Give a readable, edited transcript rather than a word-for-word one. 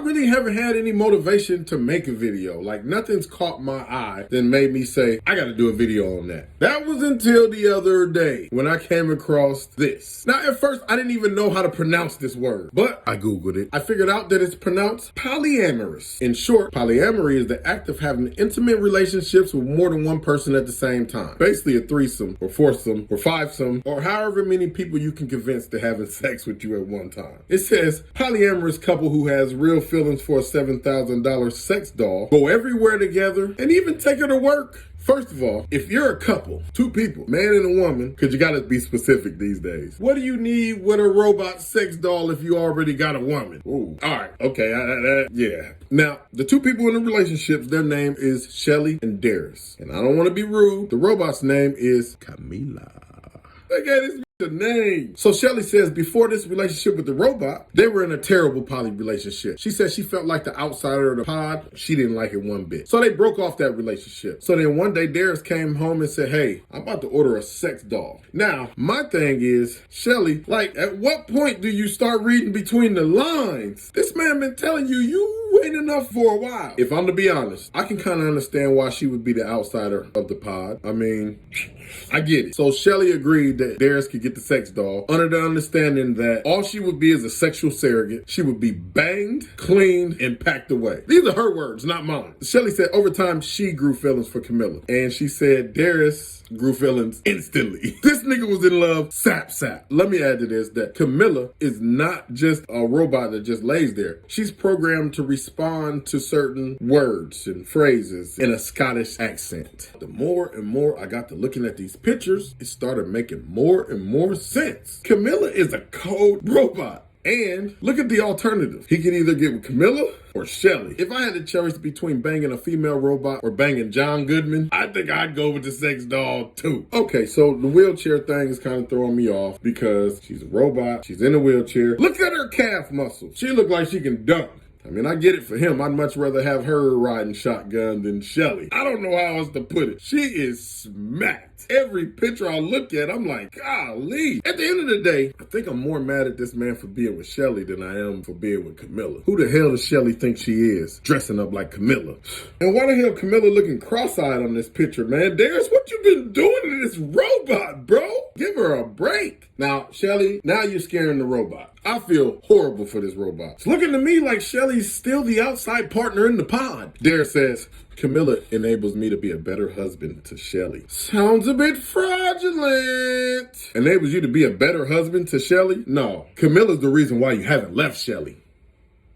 really haven't had any motivation to make a video. Like, nothing's caught my eye that made me say, I gotta do a video on that. That was until the other day when I came across this. Now, at first, I didn't even know how to pronounce this word, but I Googled it. I figured out that it's pronounced polyamorous. In short, polyamory is the act of having intimate relationships with more than one person at the same time. Basically a threesome, or foursome, or fivesome, or however many people you can convince to having sex with you at one time. It says, polyamorous couple who has real feelings for a $7,000 sex doll go everywhere together and even take her to work. First of all, if you're a couple, two people, man and a woman, because you gotta be specific these days. What do you need with a robot sex doll if you already got a woman? Ooh, all right, okay, yeah. Now, the two people in the relationships, their name is Shelly and Darius. And I don't want to be rude, the robot's name is Camila. Look at this name. So Shelly says before this relationship with the robot, they were in a terrible poly relationship. She said she felt like the outsider of the pod. She didn't like it one bit. So they broke off that relationship. So then one day Darius came home and said, hey, I'm about to order a sex doll. Now, my thing is, Shelly, like, at what point do you start reading between the lines? This man been telling you, you ain't enough for a while. If I'm to be honest, I can kind of understand why she would be the outsider of the pod. I mean, I get it. So Shelly agreed that Darius could get the sex doll under the understanding that all she would be is a sexual surrogate. She would be banged, cleaned, and packed away. These are her words, not mine. Shelly said over time she grew feelings for Camilla. And she said Darius grew feelings instantly. This nigga was in love, sap. Let me add to this that Camilla is not just a robot that just lays there. She's programmed to respond to certain words and phrases in a Scottish accent. The more and more I got to looking at these pictures, it started making more and more sense. Camilla is a cold robot. And look at the alternative. He could either get with Camilla or Shelly. If I had a choice between banging a female robot or banging John Goodman, I think I'd go with the sex doll too. Okay, so the wheelchair thing is kind of throwing me off because she's a robot. She's in a wheelchair. Look at her calf muscles. She look like she can dunk. I mean, I get it for him. I'd much rather have her riding shotgun than Shelly. I don't know how else to put it. She is smacked. Every picture I look at, I'm like, golly. At the end of the day, I think I'm more mad at this man for being with Shelly than I am for being with Camilla. Who the hell does Shelly think she is, dressing up like Camilla? And why the hell Camilla looking cross-eyed on this picture, man? Darius, what you been doing to this robot, bro? Give her a break. Now, Shelly, now you're scaring the robot. I feel horrible for this robot. It's looking to me like Shelly's still the outside partner in the pod. Darius says, Camilla enables me to be a better husband to Shelly. Sounds a bit fraudulent. Enables you to be a better husband to Shelly? No. Camilla's the reason why you haven't left Shelly.